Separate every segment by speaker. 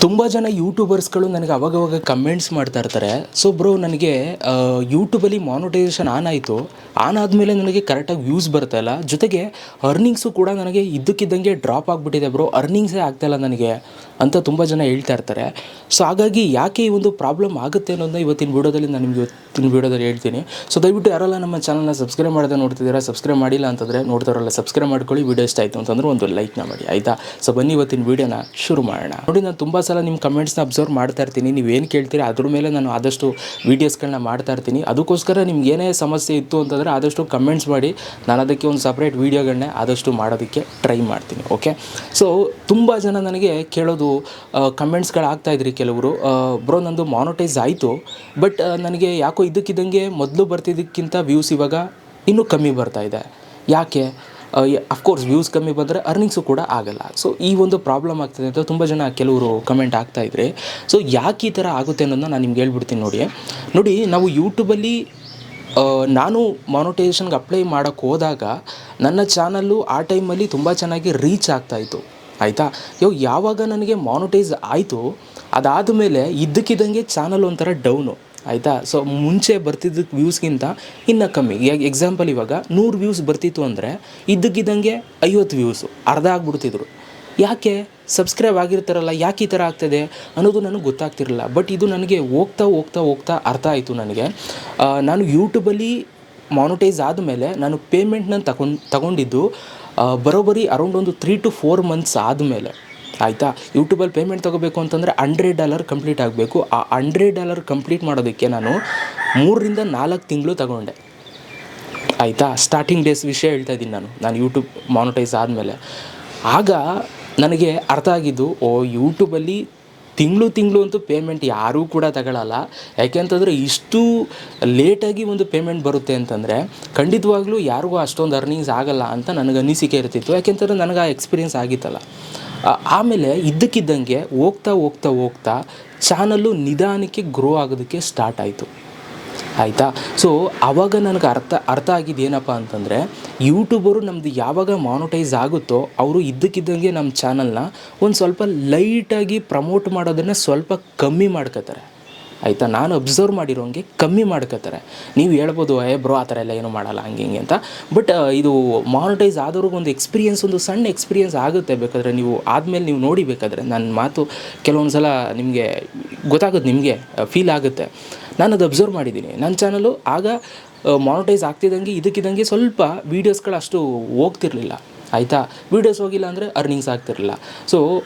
Speaker 1: ತುಂಬ ಜನ ಯೂಟ್ಯೂಬರ್ಸ್ಗಳು ನನಗೆ ಅವಾಗವಾಗ ಕಮೆಂಟ್ಸ್ ಮಾಡ್ತಾ ಇರ್ತಾರೆ. ಸೊ ಬ್ರೋ, ನನಗೆ ಯೂಟ್ಯೂಬಲ್ಲಿ ಮಾನಿಟೈಸೇಷನ್ ಆನ್ ಆಯಿತು. ಆನ್ ಆದಮೇಲೆ ನನಗೆ ಕರೆಕ್ಟಾಗಿ ವ್ಯೂಸ್ ಬರ್ತಾಯಿಲ್ಲ, ಜೊತೆಗೆ ಅರ್ನಿಂಗ್ಸು ಕೂಡ ನನಗೆ ಇದ್ದಕ್ಕಿದ್ದಂಗೆ ಡ್ರಾಪ್ ಆಗಿಬಿಟ್ಟಿದೆ ಬ್ರೋ, ಅರ್ನಿಂಗ್ಸೇ ಆಗ್ತಾಯಿಲ್ಲ ನನಗೆ ಅಂತ ತುಂಬ ಜನ ಹೇಳ್ತಾ ಇರ್ತಾರೆ. ಸೊ ಹಾಗಾಗಿ ಯಾಕೆ ಈ ಒಂದು ಪ್ರಾಬ್ಲಮ್ ಆಗುತ್ತೆ ಅನ್ನೋದನ್ನ ಇವತ್ತಿನ ವೀಡಿಯೋದಲ್ಲಿ ನಾನು ನಿಮಗೆ ಹೇಳ್ತೀನಿ. ಸೊ ದಯವಿಟ್ಟು ಯಾರೆಲ್ಲ ನಮ್ಮ ಚಾನಲ್ನ ಸಬ್ಸ್ಕ್ರೈಬ್ ಮಾಡದೆ ನೋಡ್ತಿದ್ದೀರಾ, ಸಬ್ಸ್ಕ್ರೈಬ್ ಮಾಡಿಲ್ಲ ಅಂತಂದರೆ ನೋಡ್ತಾರಲ್ಲ ಸಬ್ಸ್ಕ್ರೈಬ್ ಮಾಡ್ಕೊಳ್ಳಿ. ವೀಡಿಯೋ ಇಷ್ಟ ಆಯಿತು ಅಂತಂದರೆ ಒಂದು ಲೈಕ್ನ ಮಾಡಿ, ಆಯಿತಾ? ಸೊ ಬನ್ನಿ ಇವತ್ತಿನ ವೀಡಿಯೋನ ಶುರು ಮಾಡೋಣ. ನೋಡಿ, ನಾನು ತುಂಬ ಸಲ ನಿಮ್ಮ ಕಮೆಂಟ್ಸ್ನ ಅಬ್ಸರ್ವ್ ಮಾಡ್ತಾ ಇರ್ತೀನಿ. ನೀವೇನು ಕೇಳ್ತೀರಿ ಅದ್ರ ಮೇಲೆ ನಾನು ಆದಷ್ಟು ವೀಡಿಯೋಸ್ಗಳನ್ನ ಮಾಡ್ತಾ ಇರ್ತೀನಿ. ಅದಕ್ಕೋಸ್ಕರ ನಿಮ್ಗೆ ಏನೇ ಸಮಸ್ಯೆ ಇತ್ತು ಅಂತಂದರೆ ಆದಷ್ಟು ಕಮೆಂಟ್ಸ್ ಮಾಡಿ, ನಾನು ಅದಕ್ಕೆ ಒಂದು ಸಪ್ರೇಟ್ ವೀಡಿಯೋಗಳನ್ನೇ ಆದಷ್ಟು ಮಾಡೋದಕ್ಕೆ ಟ್ರೈ ಮಾಡ್ತೀನಿ. ಓಕೆ, ಸೊ ತುಂಬ ಜನ ನನಗೆ ಕೇಳೋದು ಕಮೆಂಟ್ಸ್ಗಳು ಆಗ್ತಾಯಿದ್ರಿ ಕೆಲವರು, ಬ್ರೋ ನಂದು ಮಾನಿಟೈಸ್ ಆಯಿತು, ಬಟ್ ನನಗೆ ಯಾಕೋ ಇದ್ದಕ್ಕಿದ್ದಂಗೆ ಮೊದಲು ಬರ್ತಿದ್ದಕ್ಕಿಂತ ವ್ಯೂಸ್ ಇವಾಗ ಇನ್ನೂ ಕಮ್ಮಿ ಬರ್ತಾಯಿದೆ, ಯಾಕೆ? ಅಫ್ಕೋರ್ಸ್ ವ್ಯೂಸ್ ಕಮ್ಮಿ ಬಂದರೆ ಅರ್ನಿಂಗ್ಸು ಕೂಡ ಆಗಲ್ಲ. ಸೊ ಈ ಒಂದು ಪ್ರಾಬ್ಲಮ್ ಆಗ್ತದೆ ಅಂತ ತುಂಬ ಜನ ಕೆಲವರು ಕಮೆಂಟ್ ಆಗ್ತಾಯಿದ್ರೆ, ಸೊ ಯಾಕೆ ಈ ಥರ ಆಗುತ್ತೆ ಅನ್ನೋದನ್ನ ನಾನು ನಿಮ್ಗೆ ಹೇಳ್ಬಿಡ್ತೀನಿ. ನೋಡಿ, ನಾವು ಯೂಟ್ಯೂಬಲ್ಲಿ ನಾನು ಮಾನಿಟೈಸೇಷನ್ಗೆ ಅಪ್ಲೈ ಮಾಡೋಕ್ಕೆ ಹೋದಾಗ ನನ್ನ ಚಾನಲ್ಲು ಆ ಟೈಮಲ್ಲಿ ತುಂಬ ಚೆನ್ನಾಗಿ ರೀಚ್ ಆಗ್ತಾಯಿತ್ತು, ಆಯಿತಾ? ಯಾವಾಗ ನನಗೆ ಮಾನಿಟೈಸ್ ಆಯಿತು ಅದಾದಮೇಲೆ ಇದ್ದಕ್ಕಿದ್ದಂಗೆ ಚಾನಲ್ ಒಂಥರ ಡೌನು, ಆಯಿತಾ? ಸೊ ಮುಂಚೆ ಬರ್ತಿದ್ದಕ್ಕೆ ವ್ಯೂಸ್ಗಿಂತ ಇನ್ನೂ ಕಮ್ಮಿ. ಎಕ್ಸಾಂಪಲ್, ಇವಾಗ 100 ವ್ಯೂಸ್ ಬರ್ತಿತ್ತು ಅಂದರೆ ಇದ್ದಕ್ಕಿದ್ದಂಗೆ 50 ವ್ಯೂಸು, ಅರ್ಧ ಆಗಿಬಿಡ್ತಿದ್ರು. ಯಾಕೆ? ಸಬ್ಸ್ಕ್ರೈಬ್ ಆಗಿರ್ತಾರಲ್ಲ, ಯಾಕೆ ಈ ಥರ ಆಗ್ತದೆ ಅನ್ನೋದು ನನಗೆ ಗೊತ್ತಾಗ್ತಿರಲಿಲ್ಲ. ಬಟ್ ಇದು ನನಗೆ ಹೋಗ್ತಾ ಅರ್ಥ ಆಯಿತು ನನಗೆ. ನಾನು ಯೂಟ್ಯೂಬಲ್ಲಿ ಮಾನಿಟೈಸ್ ಆದಮೇಲೆ ನಾನು ಪೇಮೆಂಟ್ನ ತಗೊಂಡಿದ್ದು ಬರೋಬ್ಬರಿ ಅರೌಂಡ್ ಒಂದು 3 to 4 months ಆದಮೇಲೆ, ಆಯಿತಾ? ಯೂಟ್ಯೂಬಲ್ಲಿ ಪೇಮೆಂಟ್ ತೊಗೋಬೇಕು ಅಂತಂದರೆ $100 ಕಂಪ್ಲೀಟ್ ಆಗಬೇಕು. ಆ $100 ಕಂಪ್ಲೀಟ್ ಮಾಡೋದಕ್ಕೆ ನಾನು 3 ರಿಂದ 4 ತಿಂಗಳು ತಗೊಂಡೆ, ಆಯಿತಾ? ಸ್ಟಾರ್ಟಿಂಗ್ ಡೇಸ್ ವಿಷಯ ಹೇಳ್ತಾ ಇದ್ದೀನಿ ನಾನು ಯೂಟ್ಯೂಬ್ ಮಾನಿಟೈಸ್ ಆದಮೇಲೆ. ಆಗ ನನಗೆ ಅರ್ಥ ಆಗಿದ್ದು, ಯೂಟ್ಯೂಬಲ್ಲಿ ತಿಂಗಳು ಅಂತೂ ಪೇಮೆಂಟ್ ಯಾರೂ ಕೂಡ ತಗೊಳ್ಳಲ್ಲ. ಯಾಕೆಂತಂದರೆ ಇಷ್ಟು ಲೇಟಾಗಿ ಒಂದು ಪೇಮೆಂಟ್ ಬರುತ್ತೆ ಅಂತಂದರೆ ಖಂಡಿತವಾಗ್ಲೂ ಯಾರಿಗೂ ಅಷ್ಟೊಂದು ಅರ್ನಿಂಗ್ಸ್ ಆಗಲ್ಲ ಅಂತ ನನಗೆ ಅನಿಸಿಕೆ ಇರ್ತಿತ್ತು. ಯಾಕೆಂತಂದರೆ ನನಗೆ ಆ ಎಕ್ಸ್ಪೀರಿಯೆನ್ಸ್ ಆಗಿತ್ತಲ್ಲ. ಆಮೇಲೆ ಇದ್ದಕ್ಕಿದ್ದಂಗೆ ಹೋಗ್ತಾ ಚಾನಲ್ಲು ನಿಧಾನಕ್ಕೆ ಗ್ರೋ ಆಗೋದಕ್ಕೆ ಸ್ಟಾರ್ಟ್ ಆಯಿತು, ಆಯಿತಾ? ಸೊ ಆವಾಗ ನನಗೆ ಅರ್ಥ ಆಗಿದ್ದು ಏನಪ್ಪ ಅಂತಂದರೆ, ಯೂಟ್ಯೂಬರು ನಮ್ಮದು ಯಾವಾಗ ಮಾನಿಟೈಸ್ ಆಗುತ್ತೋ ಅವರು ಇದ್ದಕ್ಕಿದ್ದಂಗೆ ನಮ್ಮ ಚಾನಲ್ನ ಒಂದು ಸ್ವಲ್ಪ ಲೈಟಾಗಿ ಪ್ರಮೋಟ್ ಮಾಡೋದನ್ನು ಸ್ವಲ್ಪ ಕಮ್ಮಿ ಮಾಡ್ಕೋತಾರೆ, ಆಯಿತಾ? ನಾನು ಅಬ್ಸರ್ವ್ ಮಾಡಿರೋಂಗೆ ಕಮ್ಮಿ ಮಾಡ್ಕೋತಾರೆ. ನೀವು ಹೇಳ್ಬೋದು, ಬ್ರೋ ಆ ಥರ ಎಲ್ಲ ಏನೂ ಮಾಡಲ್ಲ ಹಂಗೆ ಅಂತ. ಬಟ್ ಇದು ಮಾನಿಟೈಸ್ ಆದವ್ರಿಗೆ ಒಂದು ಸಣ್ಣ ಎಕ್ಸ್ಪೀರಿಯೆನ್ಸ್ ಆಗುತ್ತೆ. ಬೇಕಾದರೆ ನೀವು ಆದಮೇಲೆ ನೀವು ನೋಡಿ, ಬೇಕಾದರೆ ನನ್ನ ಮಾತು ಕೆಲವೊಂದು ಸಲ ನಿಮಗೆ ಗೊತ್ತಾಗುತ್ತೆ, ನಿಮಗೆ ಫೀಲ್ ಆಗುತ್ತೆ. ನಾನು ಅದು ಅಬ್ಸರ್ವ್ ಮಾಡಿದ್ದೀನಿ. ನನ್ನ ಚಾನಲು ಆಗ ಮಾನಿಟೈಸ್ ಆಗ್ತಿದ್ದಂಗೆ ಇದ್ದಕ್ಕಿದ್ದಂಗೆ ಸ್ವಲ್ಪ ವೀಡಿಯೋಸ್ಗಳು ಅಷ್ಟು ಹೋಗ್ತಿರ್ಲಿಲ್ಲ, ಆಯಿತಾ? ವೀಡಿಯೋಸ್ ಹೋಗಿಲ್ಲ ಅಂದರೆ ಅರ್ನಿಂಗ್ಸ್ ಆಗ್ತಿರಲಿಲ್ಲ. ಸೊ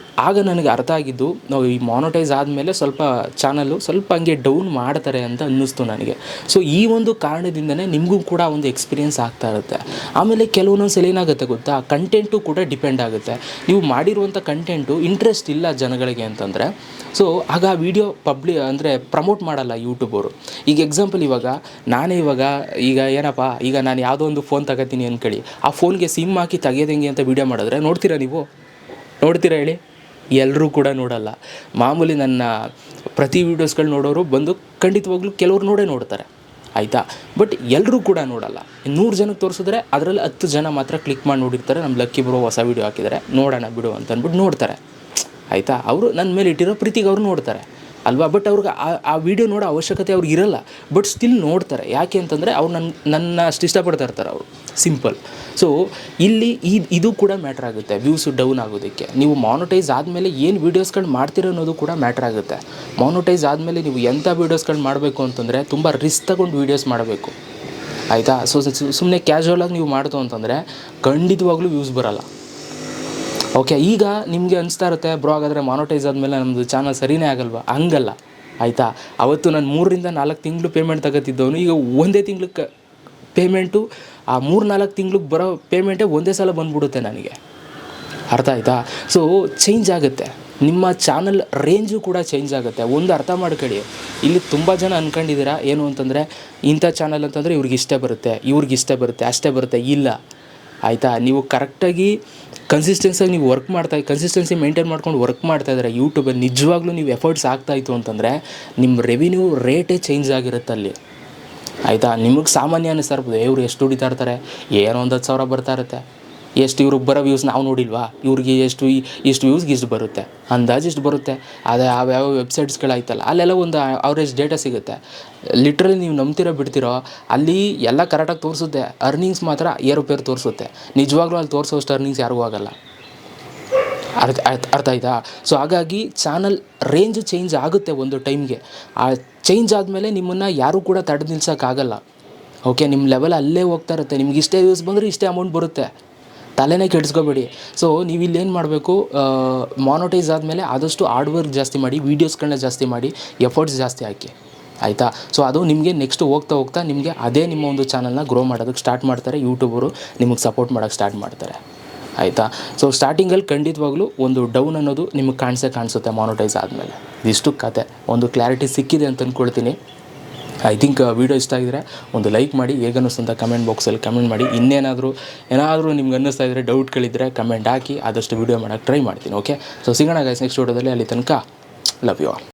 Speaker 1: ಆಗ ನನಗೆ ಅರ್ಥ ಆಗಿದ್ದು, ನಾವು ಈ ಮಾನಿಟೈಸ್ ಆದಮೇಲೆ ಸ್ವಲ್ಪ ಚಾನಲ್ಲು ಸ್ವಲ್ಪ ಹಂಗೆ ಡೌನ್ ಮಾಡ್ತಾರೆ ಅಂತ ಅನ್ನಿಸ್ತು ನನಗೆ. ಸೊ ಈ ಒಂದು ಕಾರಣದಿಂದನೇ ನಿಮಗೂ ಕೂಡ ಒಂದು ಎಕ್ಸ್ಪೀರಿಯೆನ್ಸ್ ಆಗ್ತಾ ಇರುತ್ತೆ. ಆಮೇಲೆ ಕೆಲವೊಂದೊಂದು ಸಲ ಏನಾಗುತ್ತೆ ಗೊತ್ತಾ, ಕಂಟೆಂಟು ಕೂಡ ಡಿಪೆಂಡ್ ಆಗುತ್ತೆ. ನೀವು ಮಾಡಿರುವಂಥ ಕಂಟೆಂಟು ಇಂಟ್ರೆಸ್ಟ್ ಇಲ್ಲ ಜನಗಳಿಗೆ ಅಂತಂದರೆ, ಸೊ ಆಗ ಆ ವಿಡಿಯೋ ಪ್ರಮೋಟ್ ಮಾಡಲ್ಲ ಯೂಟ್ಯೂಬರು. ಈಗ ಎಕ್ಸಾಂಪಲ್, ನಾನೇ ಈಗ ಏನಪ್ಪ, ಈಗ ನಾನು ಯಾವುದೋ ಒಂದು ಫೋನ್ ತಗೋತೀನಿ ಅಂದ್ಕೊಳ್ಳಿ, ಆ ಫೋನ್ಗೆ ಸಿಮ್ ಹಾಕಿ ತೆಗೆಯೋದಂಗೆ ಅಂತ ವೀಡಿಯೋ ಮಾಡಿದ್ರೆ ನೋಡ್ತೀರಾ? ನೋಡ್ತೀರಾ ಹೇಳಿ? ಎಲ್ಲರೂ ಕೂಡ ನೋಡಲ್ಲ. ಮಾಮೂಲಿ ನನ್ನ ಪ್ರತಿ ವೀಡಿಯೋಸ್ಗಳು ನೋಡೋರು ಬಂದು ಖಂಡಿತವಾಗ್ಲೂ ಕೆಲವರು ನೋಡ್ತಾರೆ, ಆಯಿತಾ? ಬಟ್ ಎಲ್ಲರೂ ಕೂಡ ನೋಡಲ್ಲ. 100 ಜನಕ್ಕೆ ತೋರಿಸಿದ್ರೆ ಅದರಲ್ಲಿ 10 ಜನ ಮಾತ್ರ ಕ್ಲಿಕ್ ಮಾಡಿ ನೋಡಿರ್ತಾರೆ, ನಮ್ಮ ಲಕ್ಕಿ ಬ್ರೋ ಹೊಸ ವೀಡಿಯೋ ಹಾಕಿದ್ದಾರೆ ನೋಡೋಣ ಬಿಡು ಅಂತ ಅಂದ್ಬಿಟ್ಟು ನೋಡ್ತಾರೆ, ಆಯಿತಾ? ಅವರು ನನ್ನ ಮೇಲೆ ಇಟ್ಟಿರೋ ಪ್ರೀತಿಗೆ ಅವ್ರು ನೋಡ್ತಾರೆ ಅಲ್ವಾ? ಬಟ್ ಅವ್ರಿಗೆ ಆ ವಿಡಿಯೋ ನೋಡೋ ಅವಶ್ಯಕತೆ ಅವ್ರಿಗೆ ಇರಲ್ಲ, ಬಟ್ ಸ್ಟಿಲ್ ನೋಡ್ತಾರೆ. ಯಾಕೆ ಅಂತಂದರೆ ಅವ್ರು ನನ್ನ ಅಷ್ಟು ಇಷ್ಟಪಡ್ತಾ ಇರ್ತಾರೆ ಅವರು, ಸಿಂಪಲ್. ಸೊ ಇಲ್ಲಿ ಇದು ಕೂಡ ಮ್ಯಾಟ್ರ್ ಆಗುತ್ತೆ ವ್ಯೂಸು ಡೌನ್ ಆಗೋದಕ್ಕೆ. ನೀವು ಮಾನಿಟೈಸ್ ಆದಮೇಲೆ ಏನು ವೀಡಿಯೋಸ್ಗಳು ಮಾಡ್ತೀರೋ ಅನ್ನೋದು ಕೂಡ ಮ್ಯಾಟ್ರ್ ಆಗುತ್ತೆ. ಮಾನಿಟೈಸ್ ಆದಮೇಲೆ ನೀವು ಎಂಥ ವೀಡಿಯೋಸ್ಗಳು ಮಾಡಬೇಕು ಅಂತಂದರೆ ತುಂಬ ರಿಸ್ಕ್ ತಗೊಂಡು ವೀಡಿಯೋಸ್ ಮಾಡಬೇಕು, ಆಯಿತಾ? ಸೊ ಸುಮ್ಮನೆ ಕ್ಯಾಶುವಲಾಗಿ ನೀವು ಮಾಡ್ತು ಅಂತಂದರೆ ಖಂಡಿತವಾಗ್ಲೂ ವ್ಯೂಸ್ ಬರೋಲ್ಲ. ಓಕೆ, ಈಗ ನಿಮಗೆ ಅನಿಸ್ತಾ ಇರುತ್ತೆ, ಬ್ರೋ ಹಾಗಾದರೆ ಮಾನಿಟೈಸ್ ಆದಮೇಲೆ ನಮ್ಮದು ಚಾನಲ್ ಸರಿಯೇ ಆಗಲ್ವಾ? ಹಂಗಲ್ಲ, ಆಯಿತಾ? ಅವತ್ತು ನಾನು 3 ರಿಂದ 4 ತಿಂಗಳು ಪೇಮೆಂಟ್ ತಗೋತಿದ್ದವನು ಈಗ ಒಂದೇ ತಿಂಗ್ಳಿಗೆ ಪೇಮೆಂಟು, ಆ 3-4 ತಿಂಗ್ಳಿಗೆ ಬರೋ ಪೇಮೆಂಟೇ ಒಂದೇ ಸಲ ಬಂದುಬಿಡುತ್ತೆ ನನಗೆ, ಅರ್ಥ ಆಯಿತಾ? ಸೊ ಚೇಂಜ್ ಆಗುತ್ತೆ, ನಿಮ್ಮ ಚಾನಲ್ ರೇಂಜು ಕೂಡ ಚೇಂಜ್ ಆಗುತ್ತೆ. ಒಂದು ಅರ್ಥ ಮಾಡ್ಕೊಳ್ಳಿ, ಇಲ್ಲಿ ತುಂಬ ಜನ ಅಂದ್ಕೊಂಡಿದ್ದೀರಾ ಏನು ಅಂತಂದರೆ, ಇಂಥ ಚಾನಲ್ ಅಂತಂದರೆ ಇವ್ರಿಗೆ ಇಷ್ಟ ಬರುತ್ತೆ ಅಷ್ಟೇ ಬರುತ್ತೆ. ಇಲ್ಲ, ಆಯಿತಾ? ನೀವು ಕರೆಕ್ಟಾಗಿ ಕನ್ಸಿಸ್ಟೆನ್ಸಿಯಾಗಿ ನೀವು ಕನ್ಸಿಸ್ಟೆನ್ಸಿ ಮೇಂಟೈನ್ ಮಾಡ್ಕೊಂಡು ವರ್ಕ್ ಮಾಡ್ತಾಯಿದ್ದಾರೆ ಯೂಟ್ಯೂಬಲ್ಲಿ, ನಿಜವಾಗ್ಲೂ ನೀವು ಎಫರ್ಟ್ಸ್ ಆಗ್ತಾಯಿತ್ತು ಅಂತಂದರೆ ನಿಮ್ಮ ರೆವಿನ್ಯೂ ರೇಟೇ ಚೇಂಜ್ ಆಗಿರುತ್ತೆ ಅಲ್ಲಿ, ಆಯಿತಾ? ನಿಮಗೆ ಸಾಮಾನ್ಯ ಅನ್ನಿಸ್ತಾ ಇರ್ಬೋದು, ಇವರು ಎಷ್ಟು ದುಡಿತಾ ಇರ್ತಾರೆ, ಏನೋ ಒಂದು 10,000 ಬರ್ತಾ ಇರುತ್ತೆ, ಎಷ್ಟು ಇವ್ರಿಗೆ ಬರೋ ವ್ಯೂಸ್ ನಾವು ನೋಡಿಲ್ವಾ, ಇವ್ರಿಗೆ ಇಷ್ಟು ವ್ಯೂಸ್ಗೆ ಇಷ್ಟು ಬರುತ್ತೆ, ಅಂದಾಜು ಇಷ್ಟು ಬರುತ್ತೆ. ಅದೇ ಯಾವ ವೆಬ್ಸೈಟ್ಸ್ಗಳಾಯ್ತಲ್ಲ ಅಲ್ಲೆಲ್ಲ ಒಂದು ಅವರೇಜ್ ಡೇಟಾ ಸಿಗುತ್ತೆ. ಲಿಟ್ರಲಿ ನೀವು ನಂಬ್ತಿರೋ ಬಿಡ್ತಿರೋ ಅಲ್ಲಿ ಎಲ್ಲ ಕರೆಕ್ಟಾಗಿ ತೋರಿಸುತ್ತೆ, ಅರ್ನಿಂಗ್ಸ್ ಮಾತ್ರ ಏರುಪೇರು ತೋರಿಸುತ್ತೆ. ನಿಜವಾಗ್ಲೂ ಅಲ್ಲಿ ತೋರಿಸೋಷ್ಟು ಅರ್ನಿಂಗ್ಸ್ ಯಾರಿಗೂ ಆಗೋಲ್ಲ. ಅರ್ಥ ಆಯ್ತಾ? ಸೊ ಹಾಗಾಗಿ ಚಾನಲ್ ರೇಂಜ್ ಚೇಂಜ್ ಆಗುತ್ತೆ ಒಂದು ಟೈಮ್ಗೆ. ಆ ಚೇಂಜ್ ಆದಮೇಲೆ ನಿಮ್ಮನ್ನು ಯಾರೂ ಕೂಡ ತಡೆದು ನಿಲ್ಸೋಕ್ಕಾಗಲ್ಲ. ಓಕೆ, ನಿಮ್ಮ ಲೆವೆಲ್ ಅಲ್ಲೇ ಹೋಗ್ತಾ ಇರುತ್ತೆ. ನಿಮ್ಗೆ ಇಷ್ಟೇ ವ್ಯೂಸ್ ಬಂದರೆ ಇಷ್ಟೇ ಅಮೌಂಟ್ ಬರುತ್ತೆ, ತಲೆನೇ ಕೆಡಿಸ್ಕೋಬೇಡಿ. ಸೊ ನೀವು ಇಲ್ಲೇನು ಮಾಡಬೇಕು, ಮಾನಿಟೈಸ್ ಆದಮೇಲೆ ಆದಷ್ಟು ಹಾರ್ಡ್ ವರ್ಕ್ ಜಾಸ್ತಿ ಮಾಡಿ, ವೀಡಿಯೋಸ್ಗಳನ್ನ ಜಾಸ್ತಿ ಮಾಡಿ, ಎಫರ್ಟ್ಸ್ ಜಾಸ್ತಿ ಹಾಕಿ, ಆಯಿತಾ? ಸೊ ಅದು ನಿಮಗೆ ನೆಕ್ಸ್ಟ್ ಹೋಗ್ತಾ ನಿಮಗೆ ಅದೇ ನಿಮ್ಮ ಒಂದು ಚಾನಲ್ನ ಗ್ರೋ ಮಾಡೋದಕ್ಕೆ ಸ್ಟಾರ್ಟ್ ಮಾಡ್ತಾರೆ. ಯೂಟ್ಯೂಬರು ನಿಮಗೆ ಸಪೋರ್ಟ್ ಮಾಡೋಕ್ಕೆ ಸ್ಟಾರ್ಟ್ ಮಾಡ್ತಾರೆ, ಆಯಿತಾ? ಸೊ ಸ್ಟಾರ್ಟಿಂಗಲ್ಲಿ ಖಂಡಿತವಾಗ್ಲೂ ಒಂದು ಡೌನ್ ಅನ್ನೋದು ನಿಮಗೆ ಕಾಣಿಸುತ್ತೆ ಮಾನಿಟೈಸ್ ಆದಮೇಲೆ. ಇದಿಷ್ಟು ಕತೆ, ಒಂದು ಕ್ಲಾರಿಟಿ ಸಿಕ್ಕಿದೆ ಅಂತ ಅಂದ್ಕೊಳ್ತೀನಿ. ಐ ಥಿಂಕ್ ವೀಡಿಯೋ ಇಷ್ಟ ಆಗಿದ್ರೆ ಒಂದು ಲೈಕ್ ಮಾಡಿ, ಹೇಗನ್ನಿಸ್ತು ಅಂತ ಕಮೆಂಟ್ ಬಾಕ್ಸಲ್ಲಿ ಕಮೆಂಟ್ ಮಾಡಿ. ಏನಾದರೂ ನಿಮ್ಗೆ ಅನ್ನಿಸ್ತಾ ಇದ್ದರೆ, ಡೌಟ್ಗಳಿದ್ದರೆ ಕಮೆಂಟ್ ಹಾಕಿ, ಆದಷ್ಟು ವೀಡಿಯೋ ಮಾಡೋಕ್ಕೆ ಟ್ರೈ ಮಾಡ್ತೀನಿ. ಓಕೆ, ಸೊ ಸಿಗೋಣ ಗೈಸ್ ನೆಕ್ಸ್ಟ್ ವೀಡಿಯೋದಲ್ಲಿ. ಅಲ್ಲಿ ತನಕ ಲವ್ ಯು ಆಲ್.